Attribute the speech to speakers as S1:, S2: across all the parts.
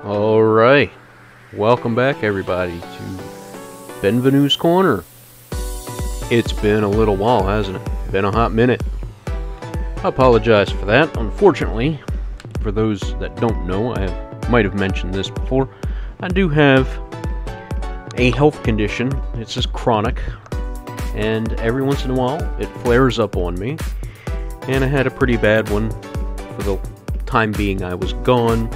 S1: Alright, welcome back everybody to Benvenue's Corner. It's been a little while, hasn't it? Been a hot minute. I apologize for that. Unfortunately, for those that don't know, I might have mentioned this before, I do have a health condition. It's just chronic, and every once in a while it flares up on me, and I had a pretty bad one for the time being I was gone.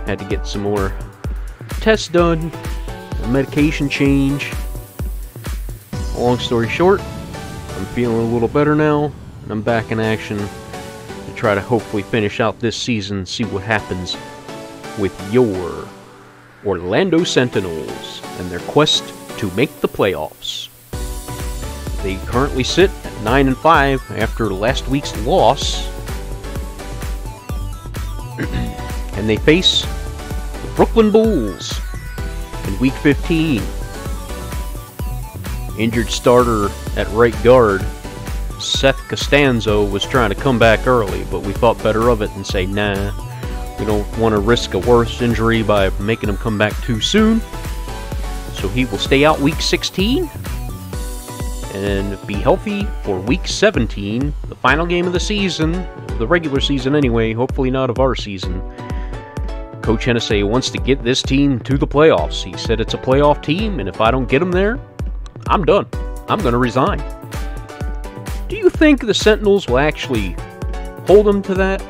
S1: Had to get some more tests done, a medication change. Long story short, I'm feeling a little better now, and I'm back in action to try to hopefully finish out this season, see what happens with your Orlando Sentinels and their quest to make the playoffs. They currently sit at 9-5 after last week's loss, and they face the Brooklyn Bulls in Week 15. Injured starter at right guard, Seth Costanzo, was trying to come back early, but we thought better of it and say, nah, we don't want to risk a worse injury by making him come back too soon. So he will stay out Week 16 and be healthy for Week 17, the final game of the season, the regular season anyway, hopefully not of our season. Coach Hennessy wants to get this team to the playoffs. He said it's a playoff team, and if I don't get them there, I'm done. I'm going to resign. Do you think the Sentinels will actually hold them to that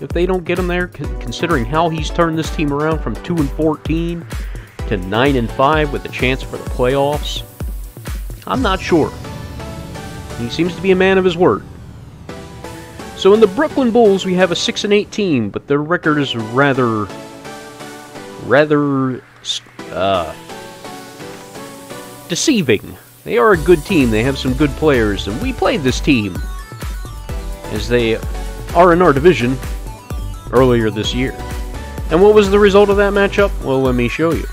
S1: if they don't get them there, considering how he's turned this team around from 2-14 to 9-5 with a chance for the playoffs? I'm not sure. He seems to be a man of his word. So in the Brooklyn Bulls, we have a 6-8 team, but their record is rather deceiving. They are a good team. They have some good players, and we played this team as they are in our division earlier this year. And what was the result of that matchup? Well, let me show you.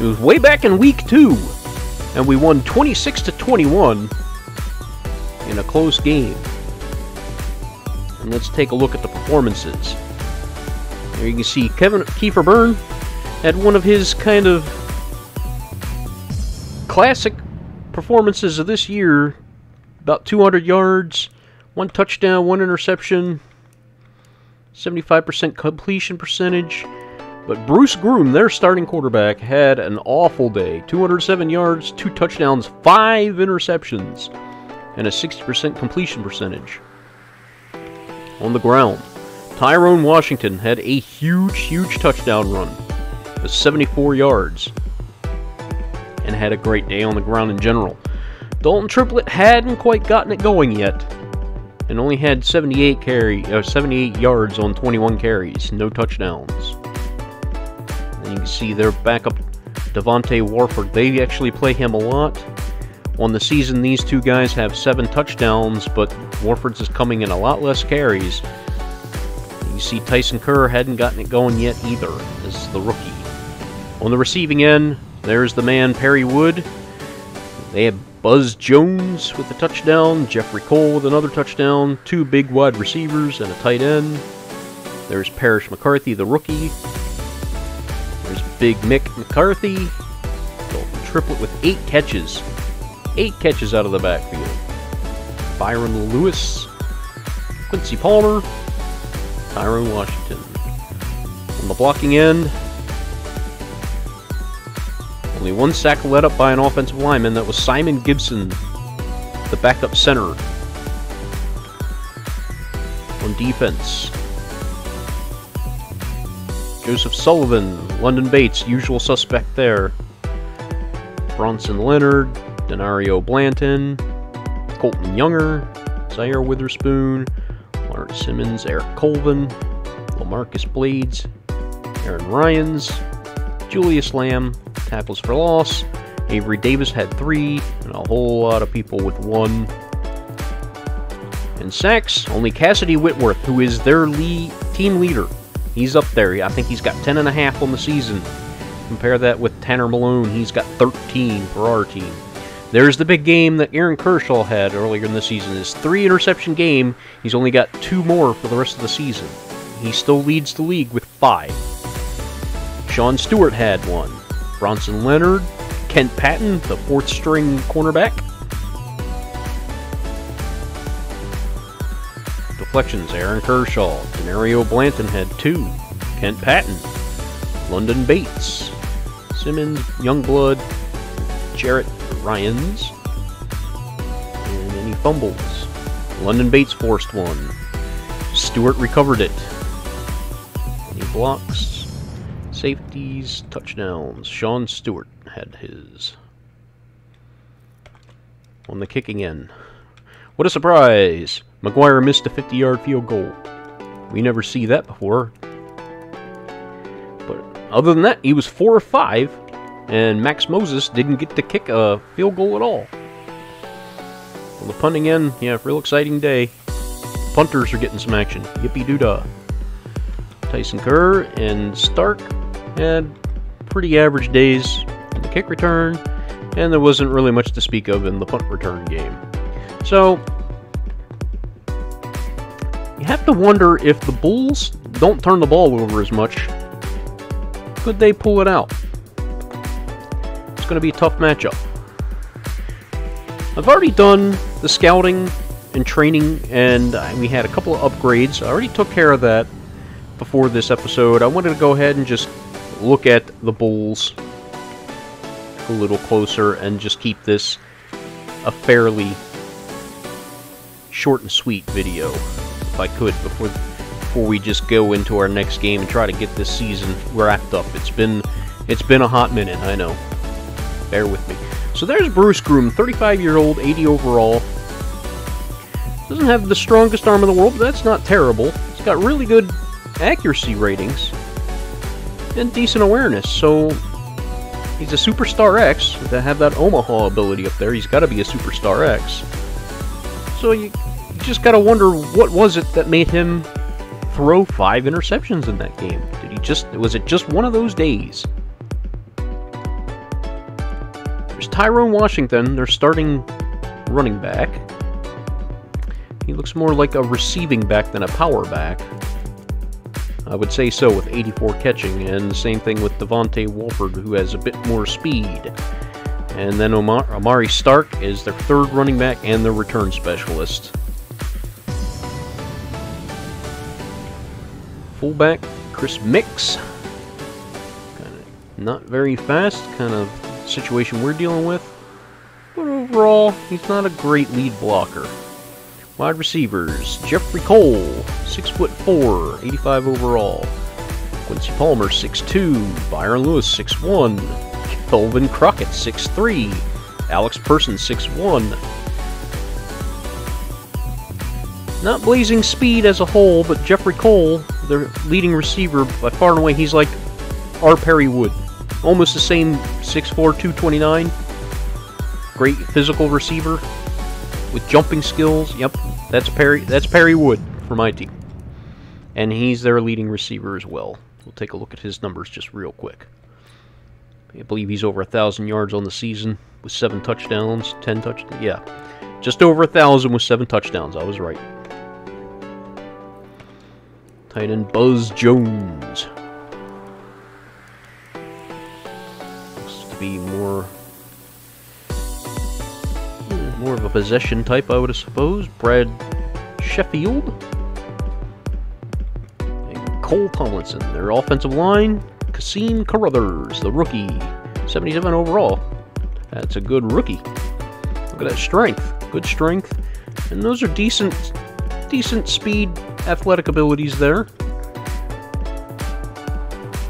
S1: It was way back in Week 2, and we won 26-21 in a close game. And let's take a look at the performances. There you can see Kiefer Byrne had one of his kind of classic performances of this year. About 200 yards, 1 touchdown, 1 interception, 75% completion percentage. But Bruce Groom, their starting quarterback, had an awful day. 207 yards, 2 touchdowns, 5 interceptions, and a 60% completion percentage. On the ground, Tyrone Washington had a huge touchdown run of 74 yards and had a great day on the ground in general. Dalton Triplett hadn't quite gotten it going yet and only had 78 yards on 21 carries, no touchdowns. And you can see their backup, Devontae Warford. They actually play him a lot. On the season, these two guys have 7 touchdowns, but Warford's is coming in a lot less carries. You see Tyson Kerr hadn't gotten it going yet either, as the rookie. On the receiving end, there's the man Perry Wood. They have Buzz Jones with a touchdown, Jeffrey Cole with another touchdown, 2 big wide receivers and a tight end. There's Parrish McCarthy, the rookie. There's Big Mick McCarthy. Dalton Triplett with 8 catches. 8 catches out of the backfield. Byron Lewis, Quincy Palmer, Tyrone Washington. On the blocking end, only 1 sack let up by an offensive lineman. That was Simon Gibson, the backup center. On defense, Joseph Sullivan, London Bates, usual suspect there. Bronson Leonard, Denario Blanton, Colton Younger, Zaire Witherspoon, Mark Simmons, Eric Colvin, LaMarcus Blades, Aaron Ryans, Julius Lamb, tackles for loss. Avery Davis had 3, and a whole lot of people with 1. And sacks, only Cassidy Whitworth, who is their team leader. He's up there. I think he's got 10.5 on the season. Compare that with Tanner Malone. He's got 13 for our team. There's the big game that Aaron Kershaw had earlier in the season. His 3 interception game. He's only got 2 more for the rest of the season. he still leads the league with 5. Sean Stewart had 1. Bronson Leonard, Kent Patton, the 4th string cornerback. Deflections, Aaron Kershaw. Denario Blanton had 2. Kent Patton. London Bates. Simmons, Youngblood, Jarrett Ryans. And any fumbles. London Bates forced 1. Stewart recovered it. Any blocks? Safeties, touchdowns. Sean Stewart had his. On the kicking end. What a surprise! McGuire missed a 50-yard field goal. We never see that before. But other than that, he was 4 of 5, and Max Moses didn't get to kick a field goal at all. On the punting end, yeah, real exciting day. Punters are getting some action. Yippee-doo-dah. Tyson Kerr and Stark had pretty average days in the kick return, and there wasn't really much to speak of in the punt return game. So, you have to wonder if the Bulls don't turn the ball over as much, could they pull it out? It's going to be a tough matchup. I've already done the scouting and training, and we had a couple of upgrades. I already took care of that before this episode. I wanted to go ahead and just look at the Bulls a little closer and just keep this a fairly short and sweet video, if I could, before we just go into our next game and try to get this season wrapped up. It's been a hot minute, I know. Bear with me. So there's Bruce Groom, 35-year-old, 80 overall. Doesn't have the strongest arm in the world, but that's not terrible. He's got really good accuracy ratings and decent awareness, so he's a Superstar X. To have that Omaha ability up there, he's got to be a Superstar X. So you just got to wonder, what was it that made him throw 5 interceptions in that game? Was it just one of those days? There's Tyrone Washington, their starting running back. He looks more like a receiving back than a power back. I would say so, with 84 catching, and the same thing with Devontae Wolford, who has a bit more speed. And then Amari Stark is their 3rd running back and their return specialist. Fullback, Chris Mix. Kind of not very fast, kind of situation we're dealing with. But overall, he's not a great lead blocker. Wide receivers, Jeffrey Cole, 6'4", 85 overall. Quincy Palmer, 6'2", Byron Lewis, 6'1", Kelvin Crockett, 6'3", Alex Person, 6'1". Not blazing speed as a whole, but Jeffrey Cole, their leading receiver, by far and away, he's like R. Perry Wood. Almost the same 6'4", 229. Great physical receiver with jumping skills. Yep, that's Perry Wood for my team. And he's their leading receiver as well. We'll take a look at his numbers just real quick. I believe he's over 1,000 yards on the season with 7 touchdowns, 10 touchdowns. Yeah, just over 1,000 with 7 touchdowns. I was right. Tight end Buzz Jones. Looks to be more of a possession type, I would suppose. Brad Sheffield. And Cole Tomlinson. Their offensive line, Kasim Carruthers, the rookie. 77 overall. That's a good rookie. Look at that strength. Good strength. And those are decent speed, athletic abilities there.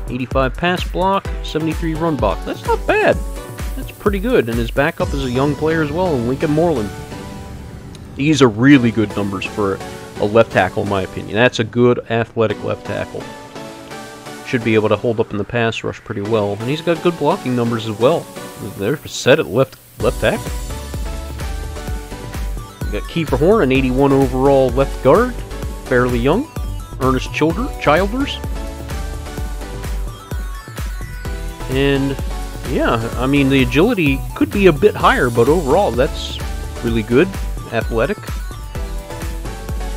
S1: 85 pass block, 73 run block. That's not bad. That's pretty good. And his backup is a young player as well, Lincoln Moreland. These are really good numbers for a left tackle, in my opinion. That's a good athletic left tackle. Should be able to hold up in the pass rush pretty well. And he's got good blocking numbers as well. They're set at left tackle. We got Kiefer Horn, an 81 overall left guard. Fairly young. Ernest Childers. And yeah, I mean, the agility could be a bit higher, but overall, that's really good. Athletic.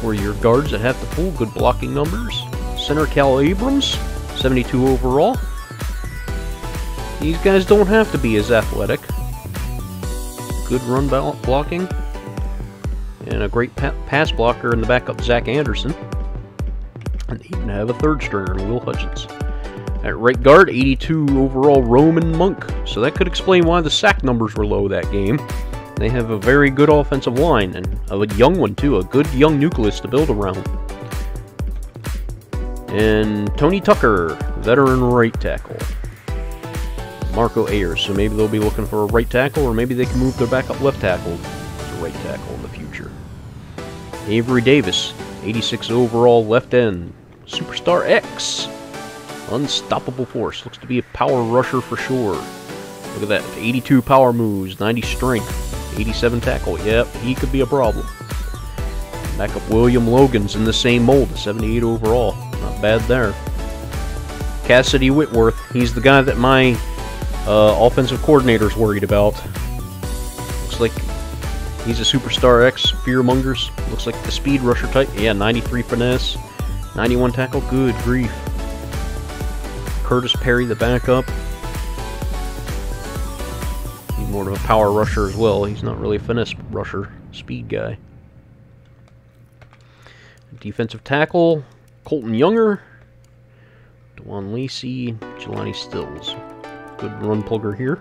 S1: For your guards that have to pull, good blocking numbers. Center Cal Abrams, 72 overall. These guys don't have to be as athletic. Good run blocking. And a great pass blocker in the backup, Zach Anderson. And they even have a third stringer, Will Hutchins. At right guard, 82 overall, Roman Monk. So that could explain why the sack numbers were low that game. They have a very good offensive line, and a young one too, a good young nucleus to build around. And Tony Tucker, veteran right tackle. Marco Ayers, so maybe they'll be looking for a right tackle, or maybe they can move their backup left tackle to right tackle in the future. Avery Davis, 86 overall, left end. Superstar X, unstoppable force. Looks to be a power rusher for sure. Look at that, 82 power moves, 90 strength, 87 tackle. Yep, he could be a problem. Backup William Logan's in the same mold, 78 overall. Not bad there. Cassidy Whitworth, he's the guy that my offensive coordinator's worried about. Looks like he's a Superstar X, Fearmongers. Looks like the speed rusher type. Yeah, 93 finesse, 91 tackle. Good grief. Curtis Perry, the backup. He's more of a power rusher as well. He's not really a finesse rusher, speed guy. Defensive tackle, Colton Younger, DeJuan Lacey, Jelani Stills. Good run plugger here.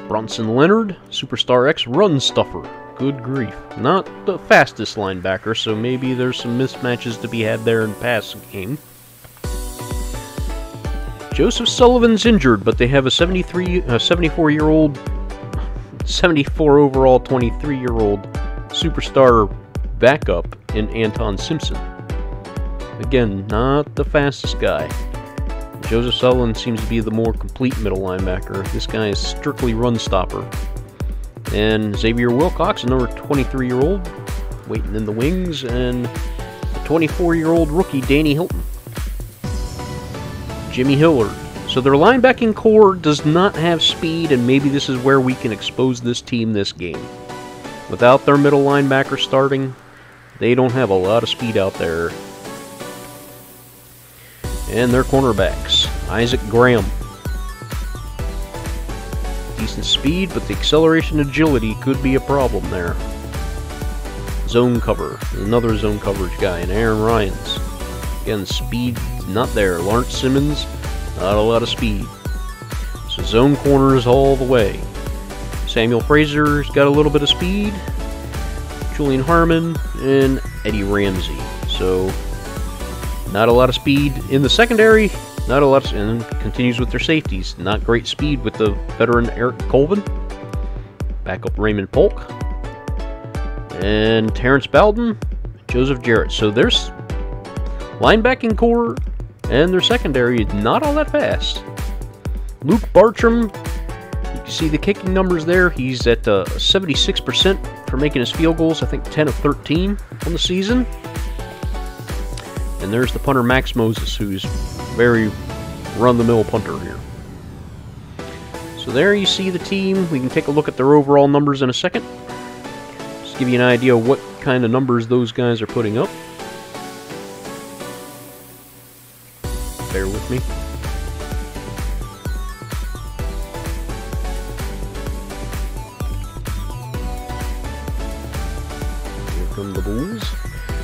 S1: Bronson Leonard, Superstar X, run stuffer. Good grief. Not the fastest linebacker, so maybe there's some mismatches to be had there in the passing game. Joseph Sullivan's injured, but they have a 74-year-old, 74 overall, 23-year-old Superstar backup in Anton Simpson. Again, not the fastest guy. Joseph Sullivan seems to be the more complete middle linebacker. This guy is strictly run stopper. And Xavier Wilcox, another 23-year-old, waiting in the wings, and the 24-year-old rookie Danny Hilton. Jimmy Hillard. So their linebacking core does not have speed, and maybe this is where we can expose this team this game. Without their middle linebacker starting, they don't have a lot of speed out there. And their cornerbacks, Isaac Graham. Decent speed, but the acceleration and agility could be a problem there. Zone cover, another zone coverage guy, and Aaron Ryans. Again, speed not there. Lawrence Simmons, not a lot of speed. So zone corners all the way. Samuel Fraser's got a little bit of speed. Julian Harmon and Eddie Ramsey. So not a lot of speed in the secondary. Not a lot of, and continues with their safeties. Not great speed with the veteran Eric Colvin. Backup Raymond Polk. And Terrence Bowden, Joseph Jarrett. So there's linebacking core and their secondary is not all that fast. Luke Bartram, you can see the kicking numbers there. He's at 76% for making his field goals. I think 10 of 13 on the season. And there's the punter Max Moses, who's very run-the-mill punter here. So there you see the team. We can take a look at their overall numbers in a second. Just give you an idea of what kind of numbers those guys are putting up. Bear with me. Here come the Bulls.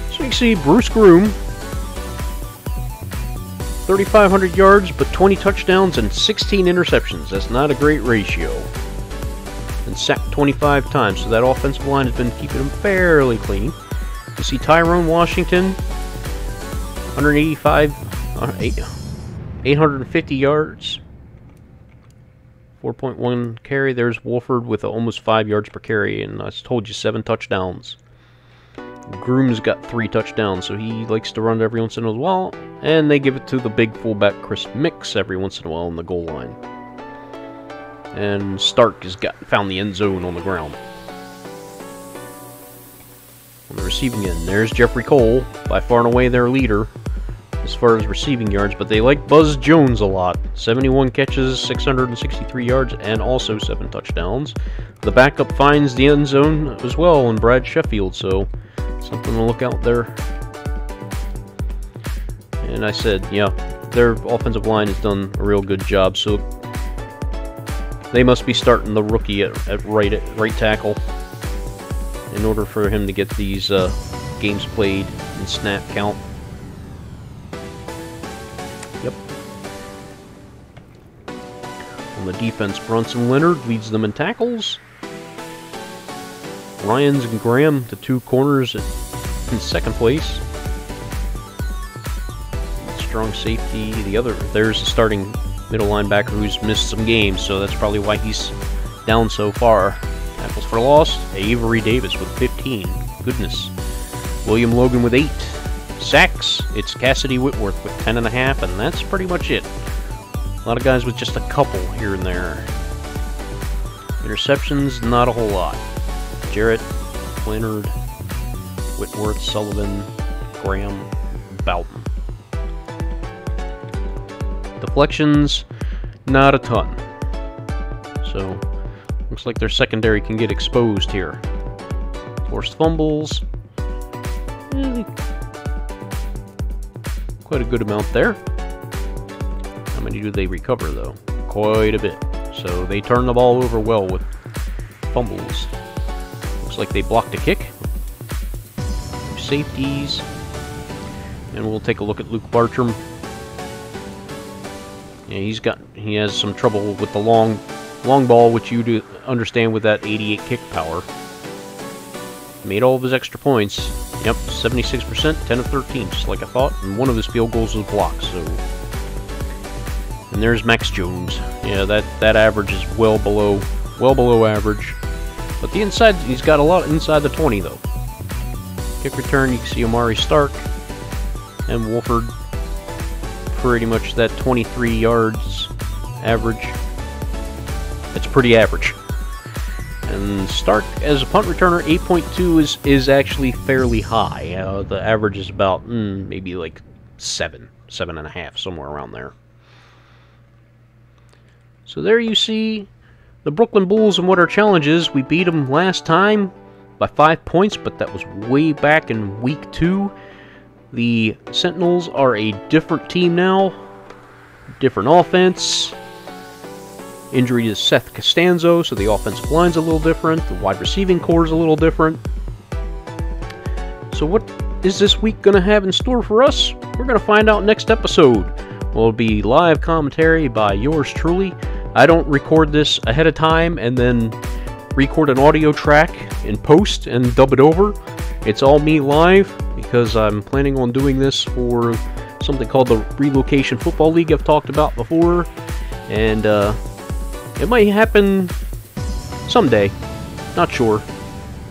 S1: So you can see Bruce Groom, 3,500 yards, but 20 touchdowns and 16 interceptions. That's not a great ratio. And sacked 25 times, so that offensive line has been keeping him fairly clean. You see Tyrone Washington, 850 yards, 4.1 carry. There's Wolford with almost 5 yards per carry, and I told you 7 touchdowns. Groom's got 3 touchdowns, so he likes to run it every once in a while. And they give it to the big fullback Chris Mix every once in a while on the goal line. And Stark has found the end zone on the ground. On the receiving end, there's Jeffrey Cole, by far and away their leader as far as receiving yards, but they like Buzz Jones a lot. 71 catches, 663 yards, and also 7 touchdowns. The backup finds the end zone as well in Brad Sheffield, so something to look out there. And I said, yeah, their offensive line has done a real good job, so they must be starting the rookie at right tackle in order for him to get these games played and snap count. Yep. On the defense, Bronson Leonard leads them in tackles. Ryans and Graham, the two corners, in second place. Strong safety, there's the starting middle linebacker who's missed some games, so that's probably why he's down so far. Tackles for loss, Avery Davis with 15. Goodness. William Logan with 8. Sacks, it's Cassidy Whitworth with 10.5, and that's pretty much it. A lot of guys with just a couple here and there. Interceptions, not a whole lot. Jarrett, Leonard, Whitworth, Sullivan, Graham, Boughton. Deflections, not a ton. So, looks like their secondary can get exposed here. Forced fumbles. Quite a good amount there. How many do they recover, though? Quite a bit. So, they turn the ball over well with fumbles. Looks like they blocked a kick. Safeties. And we'll take a look at Luke Bartram. Yeah, he has some trouble with the long ball, which you do understand with that 88 kick power. Made all of his extra points. Yep, 76%, 10 of 13, just like I thought. And one of his field goals was blocked. So, and there's Max Jones. Yeah, that average is well below average. But the inside, he's got a lot inside the 20 though. Kick return, you can see Amari Stark and Wolford. Pretty much that 23 yards average. It's pretty average. And Stark as a punt returner, 8.2 is actually fairly high. The average is about maybe like 7.5, somewhere around there. So there you see the Brooklyn Bulls and what our challenge is. We beat them last time by 5 points, but that was way back in week 2. The Sentinels are a different team now. Different offense. Injury to Seth Costanzo, so the offensive line's a little different. The wide receiving core is a little different. So what is this week going to have in store for us? We're going to find out next episode. Well, it'll be live commentary by yours truly. I don't record this ahead of time and then record an audio track in post and dub it over. It's all me live because I'm planning on doing this for something called the Relocation Football League I've talked about before. And it might happen someday. Not sure.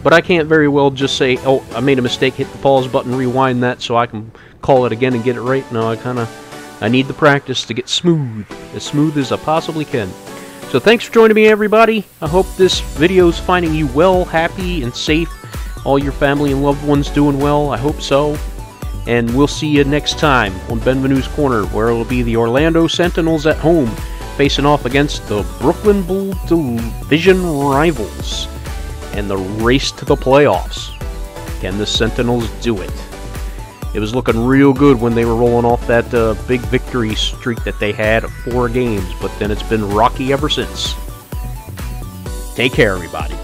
S1: But I can't very well just say, oh, I made a mistake, hit the pause button, rewind that so I can call it again and get it right. No, I need the practice to get smooth as I possibly can. So thanks for joining me, everybody. I hope this video is finding you well, happy, and safe. All your family and loved ones doing well. I hope so. And we'll see you next time on Benvenue's Corner, where it'll be the Orlando Sentinels at home, facing off against the Brooklyn Bull division rivals. And the race to the playoffs. Can the Sentinels do it? It was looking real good when they were rolling off that big victory streak that they had of 4 games, but then it's been rocky ever since. Take care, everybody.